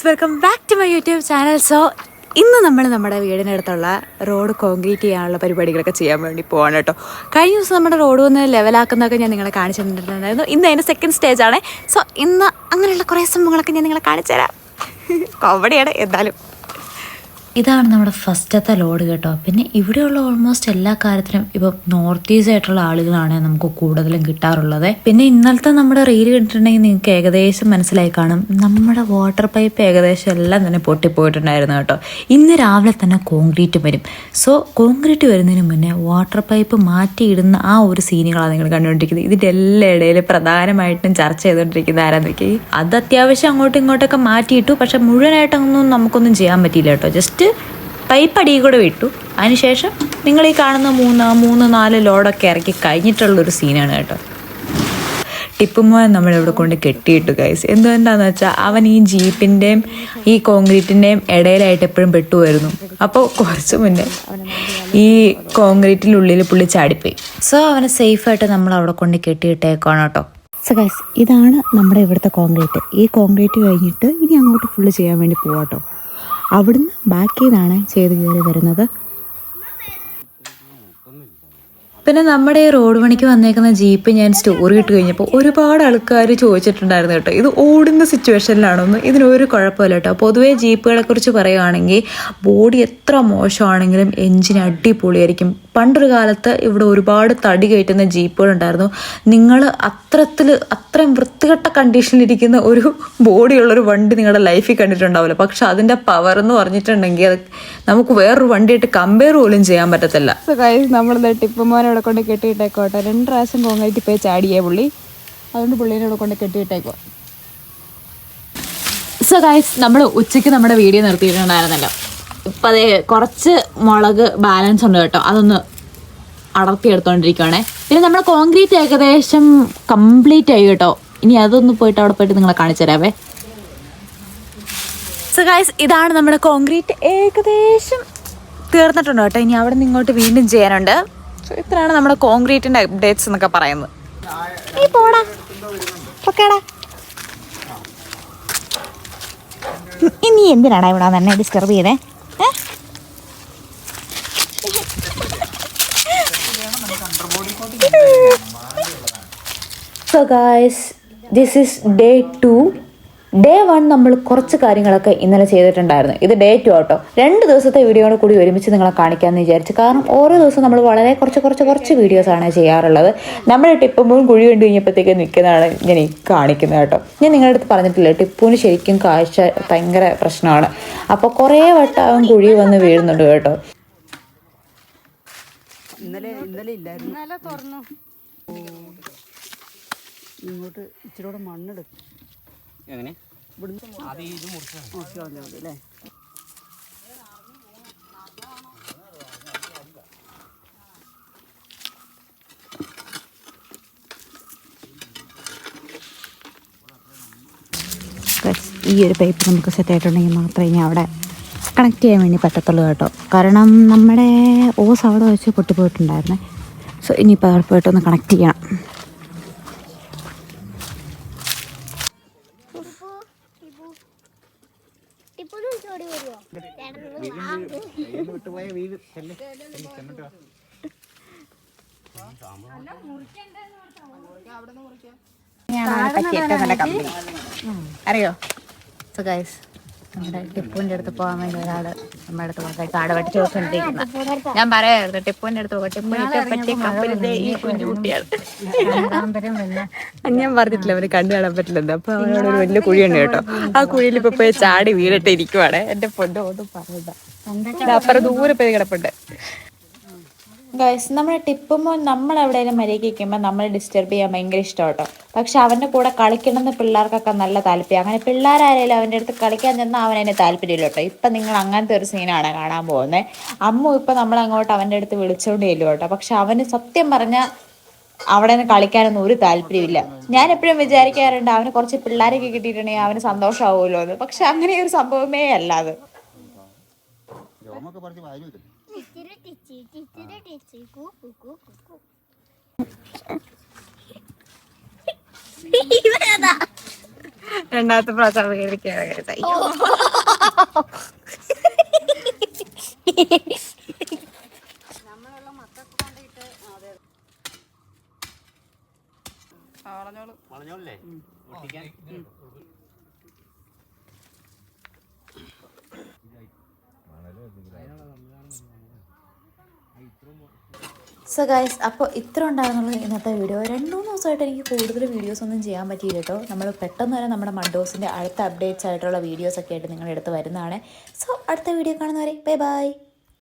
Welcome back to my YouTube channel. So ഇന്ന് നമ്മൾ നമ്മുടെ വീടിനടുത്തുള്ള റോഡ് കോൺക്രീറ്റ് ചെയ്യാനുള്ള പരിപാടികളൊക്കെ ചെയ്യാൻ വേണ്ടി പോവാണ് കേട്ടോ. കഴിഞ്ഞ ദിവസം നമ്മുടെ റോഡ് വന്ന് ലെവലാക്കുന്നതൊക്കെ ഞാൻ നിങ്ങളെ കാണിച്ചു തന്നിട്ടുണ്ടായിരുന്നു. ഇന്ന് അതിൻ്റെ സെക്കൻഡ് സ്റ്റേജാണ്. സോ ഇന്ന് അങ്ങനെയുള്ള കുറേ സംഭവങ്ങളൊക്കെ ഞാൻ നിങ്ങളെ കാണിച്ചു തരാം. കോമഡിയാണ് എന്തായാലും. ഇതാണ് നമ്മുടെ ഫസ്റ്റത്തെ ലോഡ് കേട്ടോ. പിന്നെ ഇവിടെയുള്ള ഓൾമോസ്റ്റ് എല്ലാ കാര്യത്തിനും ഇപ്പം നോർത്ത് ഈസ്റ്റ് ആയിട്ടുള്ള ആളുകളാണ് നമുക്ക് കൂടുതലും കിട്ടാറുള്ളത്. പിന്നെ ഇന്നലത്തെ നമ്മുടെ റീൽ കണ്ടിട്ടുണ്ടെങ്കിൽ നിങ്ങൾക്ക് ഏകദേശം മനസ്സിലായി കാണും, നമ്മുടെ വാട്ടർ പൈപ്പ് ഏകദേശം എല്ലാം തന്നെ പൊട്ടിപ്പോയിട്ടുണ്ടായിരുന്നു കേട്ടോ. ഇന്ന് രാവിലെ തന്നെ കോൺക്രീറ്റ് വരും. സോ കോൺക്രീറ്റ് വരുന്നതിന് മുന്നേ വാട്ടർ പൈപ്പ് മാറ്റിയിടുന്ന ആ ഒരു സീനുകളാണ് നിങ്ങൾ കണ്ടുകൊണ്ടിരിക്കുന്നത്. ഇതിൻ്റെ എല്ലാ ഇടയിൽ പ്രധാനമായിട്ടും ചർച്ച ചെയ്തുകൊണ്ടിരിക്കുന്ന ആരാന്നൊക്കെ. അത് അത്യാവശ്യം അങ്ങോട്ടും ഇങ്ങോട്ടൊക്കെ മാറ്റിയിട്ടു. പക്ഷെ മുഴുവനായിട്ടൊന്നും നമുക്കൊന്നും ചെയ്യാൻ പറ്റിയില്ല കേട്ടോ. ജസ്റ്റ് പൈപ്പ് അടിയിൽ കൂടെ വിട്ടു. അതിനുശേഷം നിങ്ങൾ ഈ കാണുന്ന മൂന്ന് നാല് ലോഡൊക്കെ ഇറക്കി കഴിഞ്ഞിട്ടുള്ളൊരു സീനാണ് കേട്ടോ. ടിപ്പുമോൻ നമ്മളിവിടെ കൊണ്ട് കെട്ടിയിട്ടു ഗൈസ്. എന്തുകൊണ്ടാന്ന് വെച്ചാൽ അവൻ ഈ ജീപ്പിൻ്റെയും ഈ കോൺക്രീറ്റിൻ്റെയും ഇടയിലായിട്ട് എപ്പോഴും പെട്ടുപോയിരുന്നു. അപ്പോൾ കുറച്ച് മുന്നേ ഈ കോൺക്രീറ്റിനുള്ളിൽ പുള്ളി ചാടിപ്പോയി. സോ അവനെ സേഫായിട്ട് നമ്മൾ അവിടെ കൊണ്ട് കെട്ടിയിട്ടേക്കാണ് കേട്ടോ. സോ ഗൈസ്, ഇതാണ് നമ്മുടെ ഇവിടുത്തെ കോൺക്രീറ്റ്. ഈ കോൺക്രീറ്റ് കഴിഞ്ഞിട്ട് ഇനി അങ്ങോട്ട് ഫുള്ള് ചെയ്യാൻ വേണ്ടി പോവാട്ടോ. അവിടുന്ന് ബാക്കിയതാണ് ചെയ്ത് കയറി വരുന്നത്. പിന്നെ നമ്മുടെ ഈ റോഡ് പണിക്ക് വന്നേക്കുന്ന ജീപ്പ് ഞാൻ സ്റ്റോറി ഇട്ട് കഴിഞ്ഞപ്പോൾ ഒരുപാട് ആൾക്കാർ ചോദിച്ചിട്ടുണ്ടായിരുന്നു കേട്ടോ, ഇത് ഓടുന്ന സിറ്റുവേഷനിലാണോന്ന്. ഇതിനൊരു കുഴപ്പമില്ല കേട്ടോ. പൊതുവേ ജീപ്പുകളെ കുറിച്ച് പറയുകയാണെങ്കിൽ ബോഡി എത്ര മോശമാണെങ്കിലും എൻജിൻ അടിപൊളിയായിരിക്കും. പണ്ടൊരു കാലത്ത് ഇവിടെ ഒരുപാട് തടി കയറ്റുന്ന ജീപ്പുകളുണ്ടായിരുന്നു. നിങ്ങൾ അത്രയും വൃത്തികെട്ട കണ്ടീഷനിലിരിക്കുന്ന ഒരു ബോഡിയുള്ളൊരു വണ്ടി നിങ്ങളുടെ ലൈഫിൽ കണ്ടിട്ടുണ്ടാവില്ല. പക്ഷെ അതിൻ്റെ പവർ എന്ന് പറഞ്ഞിട്ടുണ്ടെങ്കിൽ അത് നമുക്ക് വേറൊരു വണ്ടിയായിട്ട് കമ്പയർ പോലും ചെയ്യാൻ പറ്റത്തില്ല. സോ ഗൈസ്, നമ്മൾ ടിപ്പുമോനെ ഇവിടെ കൊണ്ട് കെട്ടിയിട്ടേക്കോട്ടെ. 2 പ്രാവശ്യം കോൺക്രീറ്റ് പോയി ചാടിയേ പുള്ളി. അതുകൊണ്ട് പുള്ളീനെ ഇവിടെ കൊണ്ട് കെട്ടിയിട്ടേക്കോ. സോ ഗൈസ്, നമ്മൾ ഉച്ചയ്ക്ക് നമ്മുടെ വീഡിയോ നിർത്തിയിട്ടുണ്ടായിരുന്നല്ലോ. ഇപ്പം അതേ കുറച്ച് മുളക് ബാലൻസ് ഉണ്ട് കേട്ടോ. അതൊന്ന് അടർത്തി എടുത്തോണ്ടിരിക്കുകയാണേ. പിന്നെ നമ്മുടെ കോൺക്രീറ്റ് ഏകദേശം കംപ്ലീറ്റ് ആയി കേട്ടോ. ഇനി അതൊന്ന് പോയിട്ട് അവിടെ പോയിട്ട് നിങ്ങളെ കാണിച്ചു തരാവേ. സോ ഗൈസ്, ഇതാണ് നമ്മുടെ കോൺക്രീറ്റ് ഏകദേശം തീർന്നിട്ടുണ്ട് കേട്ടോ. ഇനി അവിടെ നിന്ന് ഇങ്ങോട്ട് വീണ്ടും ചെയ്യാനുണ്ട്. സോ ഇത്രയാണ് നമ്മുടെ കോൺക്രീറ്റിൻ്റെ അപ്ഡേറ്റ്സ് എന്നൊക്കെ പറയുന്നത്. നീ പോടാ, ഓക്കേടാ. ഇനി എന്തിനാണ് ഇവിടെ തന്നെ ഡിസ്റ്റർബ് ചെയ്തേ? So guys, this is day 2. Day 1 നമ്മൾ കുറച്ച് കാര്യങ്ങളൊക്കെ ഇന്നലെ ചെയ്തിട്ടുണ്ടായിരുന്നു. ഇത് ഡേ 2 കേട്ടോ. 2 ദിവസത്തെ വീഡിയോയോട് കൂടി ഒരുമിച്ച് നിങ്ങളെ കാണിക്കാമെന്ന് വിചാരിച്ചു. കാരണം ഓരോ ദിവസം നമ്മൾ വളരെ കുറച്ച് വീഡിയോസാണ് ചെയ്യാറുള്ളത്. നമ്മൾ ടിപ്പുമ്പോൾ കുഴി കണ്ടു കഴിഞ്ഞപ്പോഴത്തേക്ക് നിൽക്കുന്നതാണ് ഞാൻ ഈ കാണിക്കുന്നത് കേട്ടോ. ഞാൻ നിങ്ങളുടെ അടുത്ത് പറഞ്ഞിട്ടില്ല, ടിപ്പുവിന് ശരിക്കും കാഴ്ച ഭയങ്കര പ്രശ്നമാണ്. അപ്പോൾ കുറേ വട്ടം അവൻ കുഴി വന്ന് വീഴുന്നുണ്ട് കേട്ടോ. ഇന്നലെ തുറന്നു. ഇങ്ങോട്ട് ഇച്ചിരി മണ്ണെടുക്കും. എങ്ങനെ അല്ലേ? ഈ ഒരു പൈപ്പ് നമുക്ക് സെറ്റ് ആയിട്ടുണ്ടെങ്കിൽ മാത്രമേ ഇനി അവിടെ കണക്ട് ചെയ്യാൻ വേണ്ടി പറ്റത്തുള്ളൂ കേട്ടോ. കാരണം നമ്മുടെ ഓസ് അവിടെ വെച്ച് പൊട്ടിപ്പോയിട്ടുണ്ടായിരുന്നേ. സോ ഇനിയിപ്പോൾ അവിടെ പോയിട്ടൊന്ന് കണക്ട് ചെയ്യണം. അറിയോ? സോ ഗൈസ്, നമ്മുടെ ടിപ്പുവിൻ്റെ അടുത്ത് പോകാൻ വേണ്ടി ഒരാൾ നമ്മുടെ അടുത്ത് പോകാൻ കാട് വെട്ടി ചോദിച്ചുകൊണ്ടിരിക്കുന്ന. ഞാൻ പറയായിരുന്നു ടിപ്പുവിൻ്റെ അടുത്ത് പോകാം. ടിപ്പുവിനെ പറ്റിയ കമ്പനിയുടെ ഈ കുഞ്ഞുകുട്ടിയാണ്. ഞാൻ പറഞ്ഞിട്ടില്ല അവന് കണ്ടു കാണാൻ പറ്റില്ലെന്ന്. അപ്പൊ അവനോട് ഒരു വലിയ കുഴിയുണ്ട് കേട്ടോ. ആ കുഴിയിൽ ഇപ്പൊ പോയി ചാടി വീണിട്ട് ഇരിക്കുവാണ്. എന്റെ പൊന്നോ ഒന്നും പറയണ്ട. അപ്പുറം ദൂരെ പോയി കിടപ്പുണ്ട്. ഗൈസ്, നമ്മുടെ ടിപ്പുമോൻ നമ്മളെവിടെയെങ്കിലും മര്യാദയ്ക്കുമ്പോൾ നമ്മളെ ഡിസ്റ്റർബ് ചെയ്യാൻ ഭയങ്കര ഇഷ്ടം കേട്ടോ. പക്ഷെ അവൻ്റെ കൂടെ കളിക്കണമെന്ന് പിള്ളേർക്കൊക്കെ നല്ല താല്പര്യം. അങ്ങനെ പിള്ളേരായാലും അവൻ്റെ അടുത്ത് കളിക്കാൻ ചെന്നാൽ അവനതിന് താല്പര്യമില്ല കേട്ടോ. ഇപ്പം നിങ്ങൾ അങ്ങനത്തെ ഒരു സീനാണ് കാണാൻ പോകുന്നത്. അമ്മു ഇപ്പം നമ്മളങ്ങോട്ട് അവൻ്റെ അടുത്ത് വിളിച്ചോണ്ട് ചെല്ലും കേട്ടോ. പക്ഷെ അവന് സത്യം പറഞ്ഞാൽ അവിടെ നിന്ന് കളിക്കാനൊന്നും ഒരു താല്പര്യമില്ല. ഞാൻ എപ്പോഴും വിചാരിക്കാറുണ്ട് അവന് കുറച്ച് പിള്ളേരൊക്കെ കിട്ടിയിട്ടുണ്ടെങ്കിൽ അവന് സന്തോഷമാവുമല്ലോ എന്ന്. പക്ഷെ അങ്ങനെ ഒരു സംഭവമേ അല്ല അത്. രണ്ടാമത്തെ പ്രാവശ്യം വീടിക്കാണ്. സോ ഗൈസ്, അപ്പോൾ ഇത്ര ഉണ്ടായിരുന്നുള്ളൂ ഇന്നത്തെ വീഡിയോ. 2-3 ദിവസമായിട്ട് എനിക്ക് കൂടുതൽ വീഡിയോസ് ഒന്നും ചെയ്യാൻ പറ്റിയില്ല കേട്ടോ. നമ്മൾ പെട്ടെന്ന് തന്നെ നമ്മുടെ മഡോസിൻ്റെ അടുത്ത അപ്ഡേറ്റ്സ് ആയിട്ടുള്ള വീഡിയോസൊക്കെ ആയിട്ട് നിങ്ങളുടെ അടുത്ത് വരുന്നതാണ്. സോ അടുത്ത വീഡിയോ കാണുന്നവരെ ബൈ ബൈ.